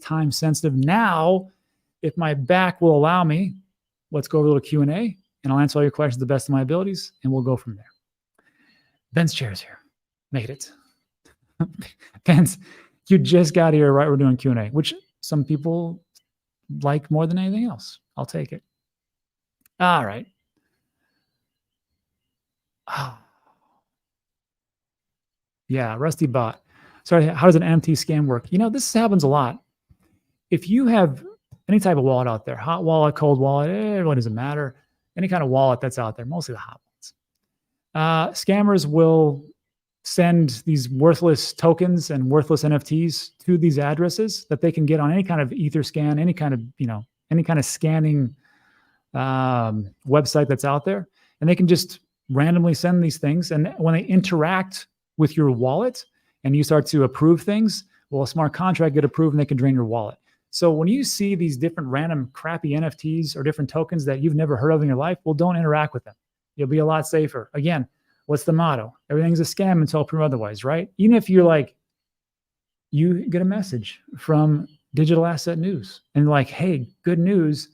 time sensitive. Now, if my back will allow me, let's go over a little Q&A, and I'll answer all your questions to the best of my abilities, and we'll go from there. Ben's chair's here. Made it. Ben's, you just got here, right? We're doing Q&A, which some people like more than anything else. I'll take it. All right. Oh. Yeah, Rusty Bot. Sorry, how does an NFT scam work? You know, this happens a lot. If you have any type of wallet out there, hot wallet, cold wallet, it really doesn't matter. Any kind of wallet that's out there, mostly the hot wallets. Scammers will send these worthless tokens and worthless NFTs to these addresses that they can get on any kind of Etherscan, any kind of, any kind of scanning website that's out there. And they can just randomly send these things. And when they interact with your wallet and you start to approve things, well, a smart contract get approved and they can drain your wallet. So when you see these different random crappy NFTs or different tokens that you've never heard of in your life, well, don't interact with them. You'll be a lot safer. Again, what's the motto? Everything's a scam until proven otherwise, right? Even if you're like, you get a message from Digital Asset News and like, hey, good news.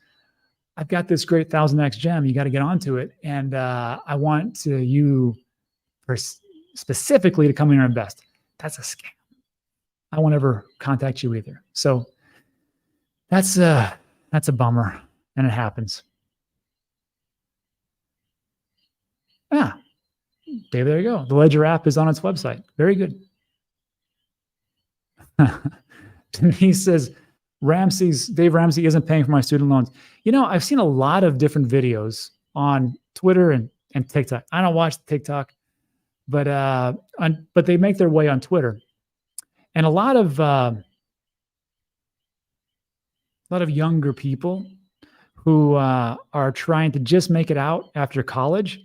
I've got this great 1000X gem. You got to get onto it. And I want you specifically to come in and invest. That's a scam. I won't ever contact you either. So that's a bummer, and it happens. Yeah, Dave, there you go. The Ledger app is on its website. Very good. Denise says, Dave Ramsey isn't paying for my student loans. You know, I've seen a lot of different videos on Twitter and TikTok. I don't watch TikTok, but they make their way on Twitter. And a lot of younger people who are trying to just make it out after college,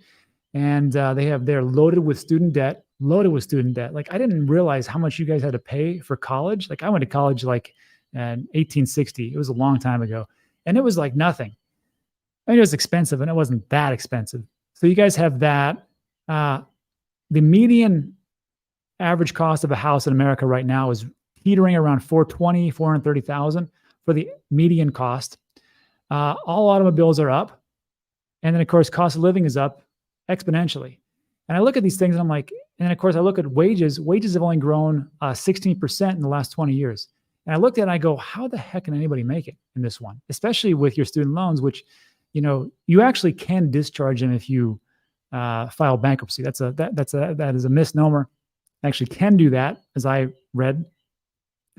and they're loaded with student debt. Like, I didn't realize how much you guys had to pay for college. Like, I went to college like in 1860. It was a long time ago, and it was like nothing. I mean, it was expensive, and it wasn't that expensive. So you guys have that. The median average cost of a house in America right now is teetering around $430,000 for the median cost. All automobiles are up. And then, of course, cost of living is up exponentially. And I look at these things and I'm like, and of course, I look at wages. Wages have only grown 16% in the last 20 years. And I looked at it and I go, how the heck can anybody make it in this one? Especially with your student loans, which, you actually can discharge them if you file bankruptcy. That is a misnomer. Actually can do that, as I read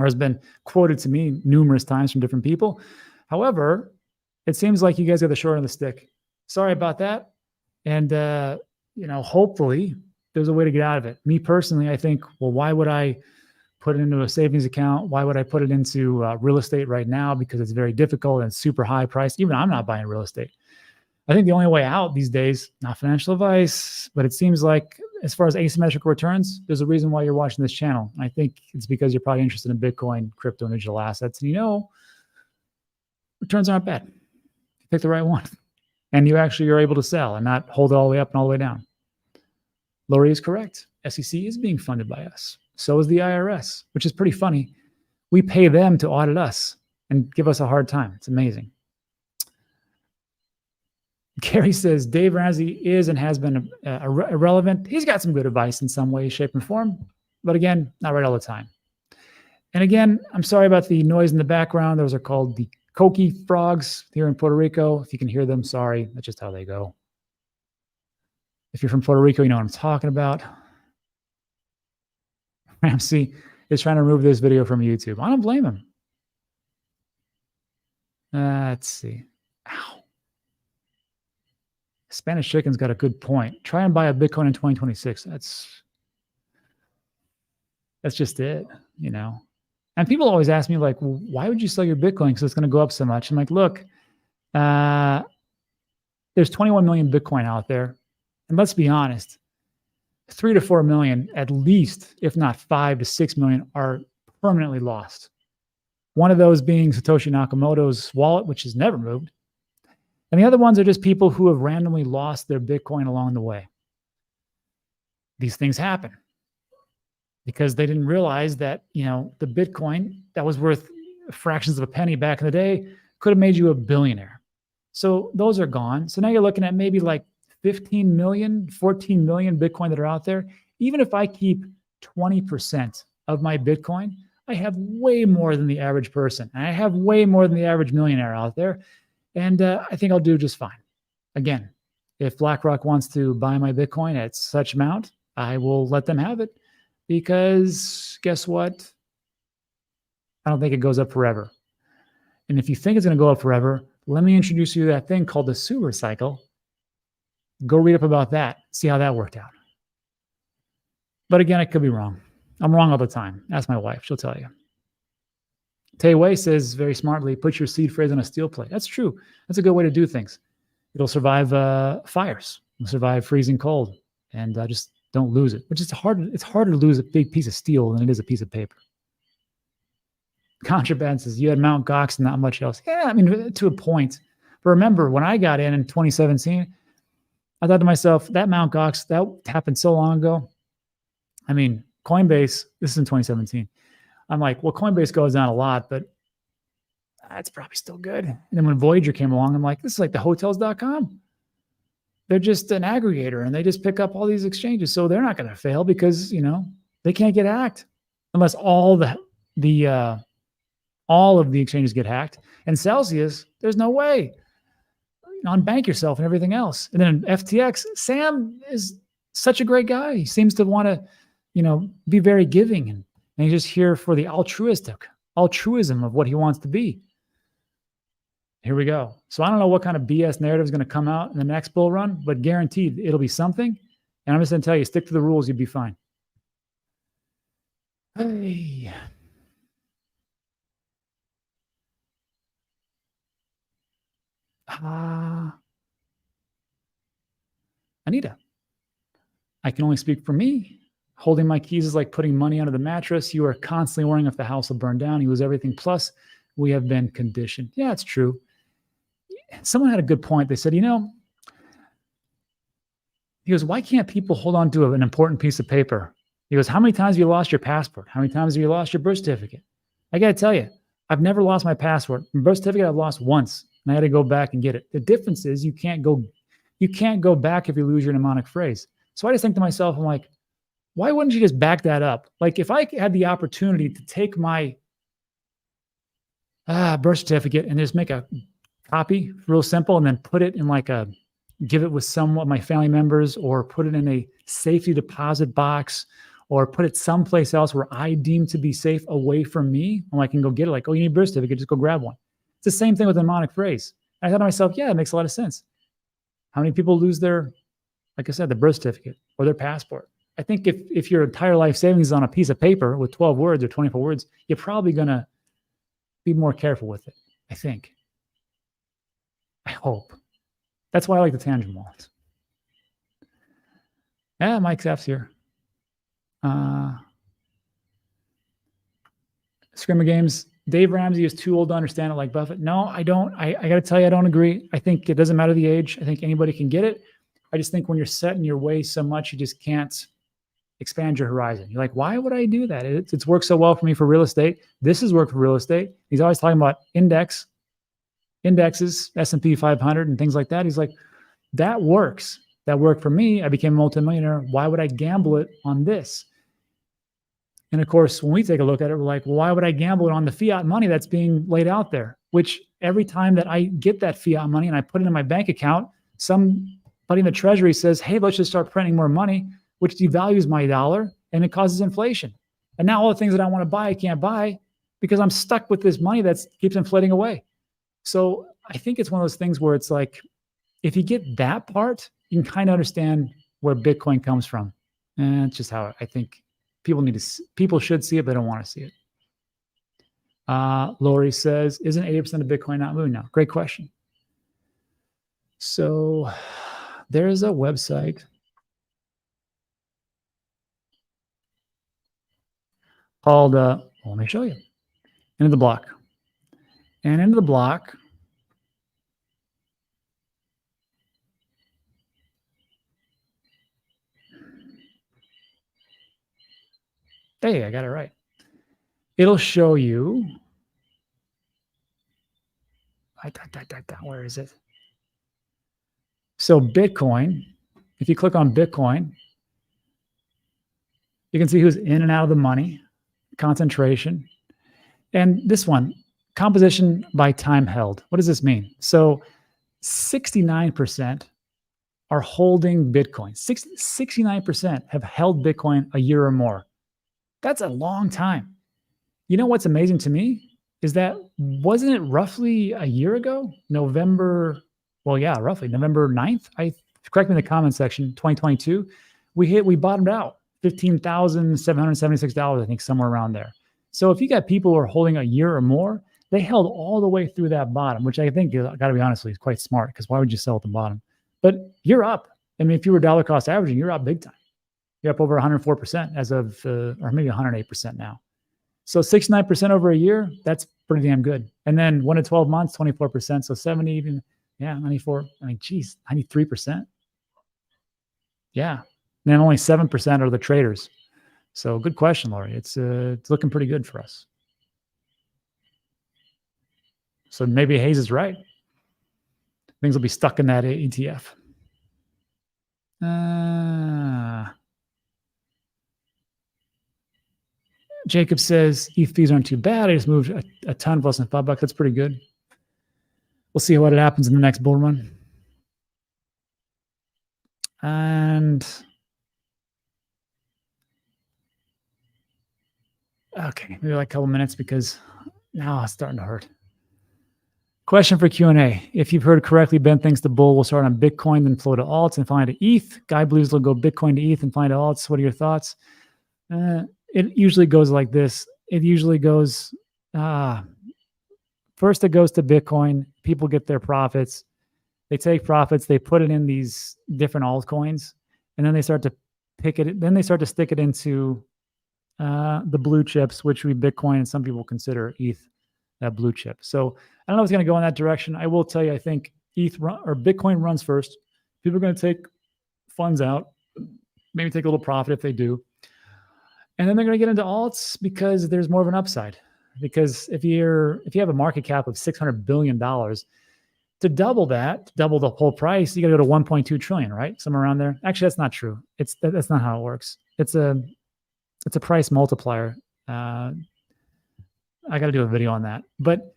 or has been quoted to me numerous times from different people. However, it seems like you guys are the short end of the stick. Sorry about that. And, hopefully there's a way to get out of it. Me personally, I think, well, why would I put it into a savings account? Why would I put it into real estate right now? Because it's very difficult and super high priced. Even I'm not buying real estate. I think the only way out these days, not financial advice, but it seems like as far as asymmetrical returns, there's a reason why you're watching this channel. I think it's because you're probably interested in Bitcoin, crypto, and digital assets. And returns aren't bad. You pick the right one. And you actually are able to sell and not hold it all the way up and all the way down. Lori is correct. SEC is being funded by us. So is the IRS, which is pretty funny. We pay them to audit us and give us a hard time. It's amazing. Gary says, Dave Ramsey is and has been irrelevant. He's got some good advice in some way, shape, and form. But again, not right all the time. And again, I'm sorry about the noise in the background. Those are called the coqui frogs here in Puerto Rico. If you can hear them, sorry. That's just how they go. If you're from Puerto Rico, you know what I'm talking about. Ramsey is trying to remove this video from YouTube. I don't blame him. Let's see. Ow. Spanish Chicken's got a good point. Try and buy a Bitcoin in 2026. That's just it, And people always ask me, like, well, why would you sell your Bitcoin? Because it's going to go up so much. I'm like, look, there's 21 million Bitcoin out there. And let's be honest, 3 to 4 million, at least, if not 5 to 6 million, are permanently lost. One of those being Satoshi Nakamoto's wallet, which has never moved. And the other ones are just people who have randomly lost their Bitcoin along the way. These things happen because they didn't realize that, the Bitcoin that was worth fractions of a penny back in the day could have made you a billionaire. So those are gone. So now you're looking at maybe like 15 million, 14 million Bitcoin that are out there. Even if I keep 20% of my Bitcoin, I have way more than the average person. I have way more than the average millionaire out there. And I think I'll do just fine. Again, if BlackRock wants to buy my Bitcoin at such amount, I will let them have it, because guess what? I don't think it goes up forever. And if you think it's going to go up forever, let me introduce you to that thing called the super cycle. Go read up about that. See how that worked out. But again, I could be wrong. I'm wrong all the time. Ask my wife. She'll tell you. Tay Wei says very smartly, put your seed phrase on a steel plate. That's true. That's a good way to do things. It'll survive fires. It'll survive freezing cold. And just don't lose it. Which is hard. It's harder to lose a big piece of steel than it is a piece of paper. Contraband says, you had Mount Gox and not much else. Yeah, I mean, to a point. But remember, when I got in 2017, I thought to myself, that Mount Gox, that happened so long ago. I mean, Coinbase, this is in 2017. I'm like, well, Coinbase goes down a lot, but that's probably still good. And then when Voyager came along, I'm like, this is like the hotels.com. They're just an aggregator and they just pick up all these exchanges. So they're not going to fail because, you know, they can't get hacked unless all of the exchanges get hacked. And Celsius, there's no way. Unbank yourself and everything else. And then FTX, Sam is such a great guy. He seems to want to, you know, be very giving, and he's just here for the altruism of what he wants to be. Here we go. So I don't know what kind of BS narrative is going to come out in the next bull run, but guaranteed it'll be something. And I'm just going to tell you, stick to the rules, you'll be fine. Hey. Anita, I can only speak for me. Holding my keys is like putting money under the mattress. You are constantly worrying if the house will burn down. You lose everything. Plus, we have been conditioned. Yeah, it's true. Someone had a good point. They said, you know, he goes, why can't people hold on to an important piece of paper? He goes, how many times have you lost your passport? How many times have you lost your birth certificate? I got to tell you, I've never lost my passport. My birth certificate I've lost once, and I had to go back and get it. The difference is you can't go back if you lose your mnemonic phrase. So I just think to myself, I'm like, why wouldn't you just back that up? Like if I had the opportunity to take my birth certificate and just make a copy, real simple, and then put it in like give it with some of my family members, or put it in a safety deposit box, or put it someplace else where I deem to be safe away from me, and I can go get it. Like, oh, you need a birth certificate, just go grab one. It's the same thing with a mnemonic phrase. And I thought to myself, yeah, it makes a lot of sense. How many people lose their, like I said, the birth certificate or their passport? I think if your entire life savings is on a piece of paper with 12 words or 24 words, you're probably going to be more careful with it, I think. I hope. That's why I like the Tangent wallets. Yeah, Mike Zapp's here. Scrimmer Games, Dave Ramsey is too old to understand it like Buffett. No, I don't. I got to tell you, I don't agree. I think it doesn't matter the age. I think anybody can get it. I just think when you're set in your ways so much, you just can't expand your horizon. You're like, why would I do that? It's worked so well for me for real estate. This has worked for real estate. He's always talking about indexes, S&P 500 and things like that. He's like, that works. That worked for me. I became a multimillionaire. Why would I gamble it on this? And of course, when we take a look at it, we're like, well, why would I gamble it on the fiat money that's being laid out there? Which every time that I get that fiat money and I put it in my bank account, somebody in the treasury says, hey, let's just start printing more money, which devalues my dollar and it causes inflation. And now all the things that I want to buy, I can't buy because I'm stuck with this money that keeps inflating away. So I think it's one of those things where it's like, if you get that part, you can kind of understand where Bitcoin comes from. And it's just how I think people should see it, but they don't want to see it. Lori says, isn't 80% of Bitcoin not moving now? Great question. So there's a website called, let me show you, Into the Block. And Into the Block, hey, I got it right. It'll show you Where is it? So Bitcoin, if you click on Bitcoin, you can see who's in and out of the money, concentration. And this one, composition by time held. What does this mean? So 69% are holding Bitcoin. 69% have held Bitcoin a year or more. That's a long time. You know what's amazing to me is that wasn't it roughly a year ago, November? Well, yeah, roughly November 9th. Correct me in the comment section. 2022, we bottomed out $15,776. I think somewhere around there. So if you got people who are holding a year or more, they held all the way through that bottom, which I think, got to be honestly, is quite smart, because why would you sell at the bottom? But you're up. I mean, if you were dollar cost averaging, you're up big time. You're up over 104% as of, or maybe 108% now. So 69% over a year, that's pretty damn good. And then 1 to 12 months, 24%. So 70, even, yeah, 94. I mean, geez, 93%. Yeah. And then only 7% are the traders. So good question, Lori. It's looking pretty good for us. So maybe Hayes is right. Things will be stuck in that ETF. Jacob says ETH fees aren't too bad. I just moved a ton of less than $5. That's pretty good. We'll see what happens in the next bull run. And okay, maybe like a couple minutes, because now it's starting to hurt. Question for Q&A. If you've heard correctly, Ben thinks the bull will start on Bitcoin, then flow to alts and find to ETH. Guy believes it'll go Bitcoin to ETH and find to alts. What are your thoughts? It usually goes like this. It usually goes, first it goes to Bitcoin. People get their profits. They take profits. They put it in these different altcoins, and then they start to pick it. Then they start to stick it into the blue chips, which would be Bitcoin, and some people consider ETH that blue chip. So I don't know if it's going to go in that direction. I will tell you, I think Bitcoin runs first. People are going to take funds out, maybe take a little profit if they do. And then they're going to get into alts because there's more of an upside. Because if you have a market cap of $600 billion, to double that, to double the whole price, you got to go to 1.2 trillion, right? Somewhere around there. Actually, that's not true. That's not how it works. It's a price multiplier. I got to do a video on that. But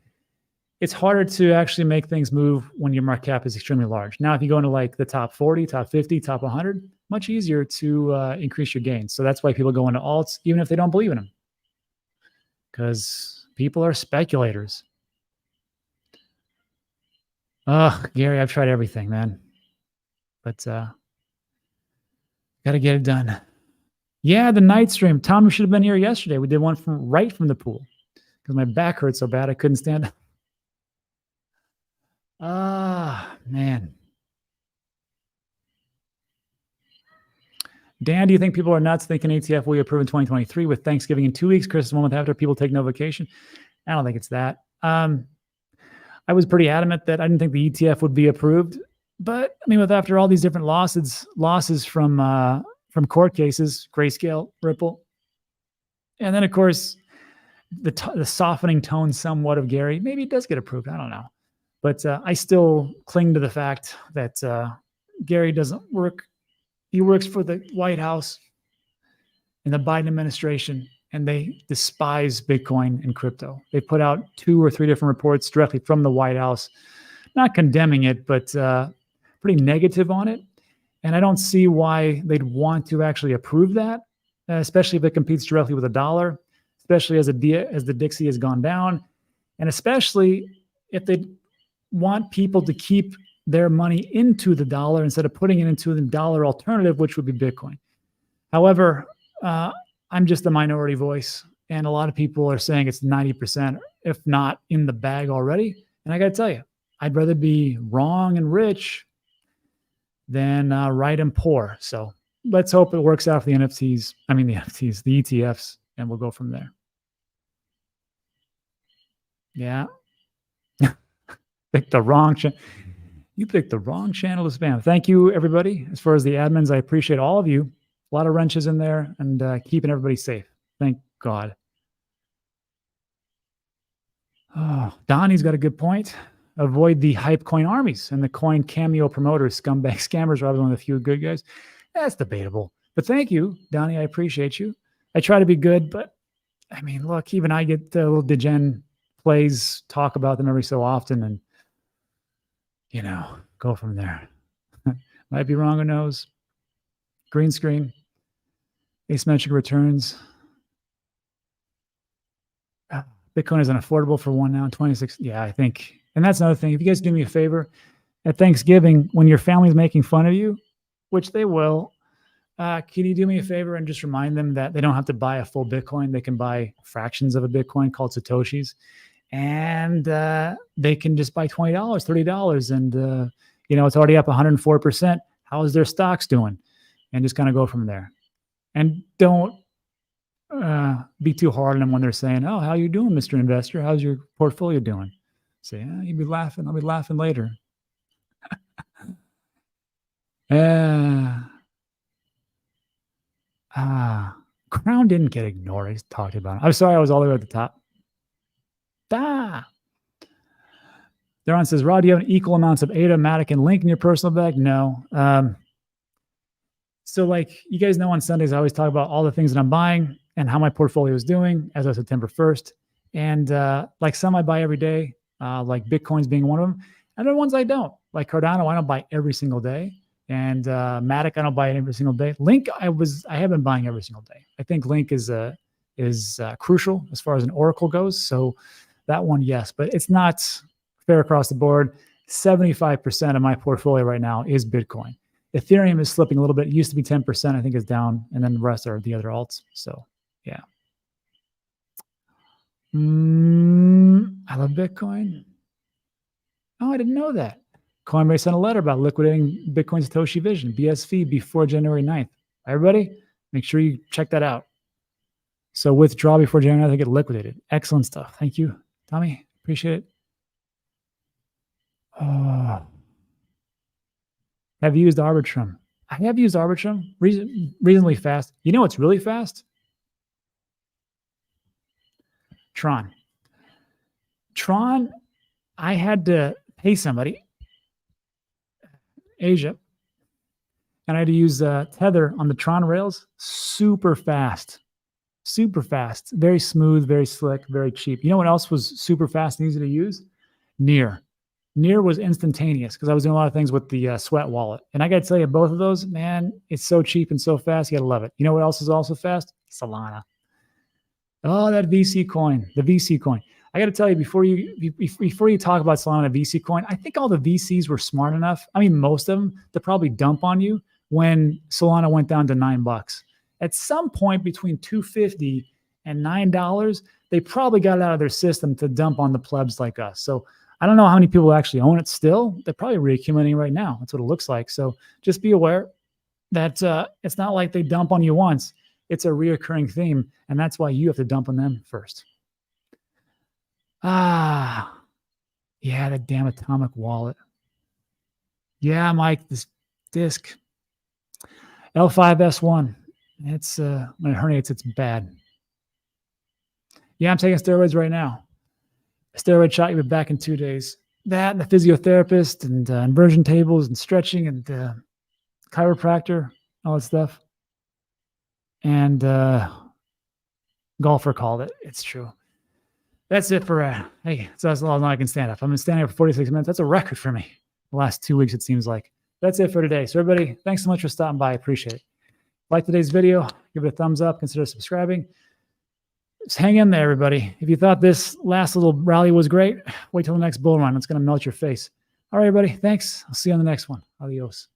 it's harder to actually make things move when your market cap is extremely large. Now, if you go into like the top 40, top 50, top 100, much easier to increase your gains. So that's why people go into alts, even if they don't believe in them, because people are speculators. Gary, I've tried everything, man, but got to get it done. Yeah, the night stream. Tom, you should have been here yesterday. We did one right from the pool, because my back hurt so bad I couldn't stand up. Man. Dan, do you think people are nuts thinking ETF will be approved in 2023 with Thanksgiving in 2 weeks, Christmas 1 month after, people take no vacation? I don't think it's that. I was pretty adamant that I didn't think the ETF would be approved, but I mean, after all these different losses from court cases, Grayscale, Ripple, and then of course the softening tone somewhat of Gary, maybe it does get approved. I don't know, but I still cling to the fact that Gary doesn't work. He works for the White House and the Biden administration, and they despise Bitcoin and crypto. They put out 2 or 3 different reports directly from the White House, not condemning it, but pretty negative on it. And I don't see why they'd want to actually approve that, especially if it competes directly with a dollar, especially as the Dixie has gone down, and especially if they want people to keep their money into the dollar instead of putting it into the dollar alternative, which would be Bitcoin. However, I'm just a minority voice, and a lot of people are saying it's 90%, if not in the bag already. And I got to tell you, I'd rather be wrong and rich than right and poor. So let's hope it works out for the the ETFs, and we'll go from there. Yeah. Picked the wrong channel. You picked the wrong channel to spam. Thank you, everybody. As far as the admins, I appreciate all of you. A lot of wrenches in there, and keeping everybody safe. Thank God. Oh, Donnie's got a good point. avoid the hype coin armies and the coin cameo promoters, scumbag scammers, rather than the few good guys. That's debatable. But thank you, Donnie. I appreciate you. I try to be good, but I mean, look, even I get little degen plays, talk about them every so often, and go from there. Might be wrong, who knows? Green screen, asymmetric returns. Bitcoin is unaffordable for one now, 26. Yeah, I think. And that's another thing. If you guys do me a favor, at Thanksgiving, when your family's making fun of you, which they will, can you do me a favor and just remind them that they don't have to buy a full Bitcoin? They can buy fractions of a Bitcoin called Satoshis. And they can just buy $20, $30. And, it's already up 104%. How is their stocks doing? And just kind of go from there. And don't be too hard on them when they're saying, "Oh, how you doing, Mr. Investor? How's your portfolio doing?" Say, "You'll be laughing. I'll be laughing later." Crown didn't get ignored. I just talked about it. I'm sorry I was all the way at the top. Theron says, "Rod, do you have equal amounts of ADA, Matic, and Link in your personal bag?" No. So like you guys know, on Sundays, I always talk about all the things that I'm buying and how my portfolio is doing as of September 1st. And like some I buy every day, like Bitcoins being one of them. And other ones I don't. Like Cardano, I don't buy every single day. And Matic, I don't buy it every single day. Link, I have been buying every single day. I think Link is crucial as far as an Oracle goes. So that one, yes. But it's not fair across the board. 75% of my portfolio right now is Bitcoin. Ethereum is slipping a little bit. It used to be 10%. I think it's down. And then the rest are the other alts. So, yeah. I love Bitcoin. Oh, I didn't know that. Coinbase sent a letter about liquidating Bitcoin Satoshi Vision, BSV, before January 9th. Everybody, make sure you check that out. So withdraw before January 9th, they get liquidated. Excellent stuff. Thank you, Tommy. Appreciate it. Have you used Arbitrum? I have used Arbitrum reasonably fast. You know what's really fast? Tron. Tron, I had to pay somebody, Asia, and I had to use Tether on the Tron rails. Super fast. Super fast. Very smooth, very slick, very cheap. You know what else was super fast and easy to use? Near. Near was instantaneous because I was doing a lot of things with the Sweat wallet. And I got to tell you, both of those, man, it's so cheap and so fast. You got to love it. You know what else is also fast? Solana. Oh, that VC coin, the VC coin. I got to tell you, before you talk about Solana VC coin, I think all the VCs were smart enough. I mean, most of them, to probably dump on you when Solana went down to $9. At some point between $2.50 and $9, they probably got it out of their system to dump on the plebs like us. So I don't know how many people actually own it still. They're probably reaccumulating right now. That's what it looks like. So just be aware that it's not like they dump on you once. It's a reoccurring theme, and that's why you have to dump on them first. Yeah, that damn Atomic wallet. Yeah, Mike, this disk. L5S1. It's when it herniates, it's bad. Yeah, I'm taking steroids right now. A steroid shot, you'll be back in 2 days. That and the physiotherapist and inversion tables and stretching and chiropractor, all that stuff. And golfer called it. It's true. That's it for, hey, so that's all I can stand up. I've been standing up for 46 minutes. That's a record for me. The last 2 weeks, it seems like. That's it for today. So everybody, thanks so much for stopping by. I appreciate it. Like today's video, give it a thumbs up. Consider subscribing. Just hang in there, everybody. If you thought this last little rally was great, wait till the next bull run. It's going to melt your face. All right, everybody. Thanks. I'll see you on the next one. Adios.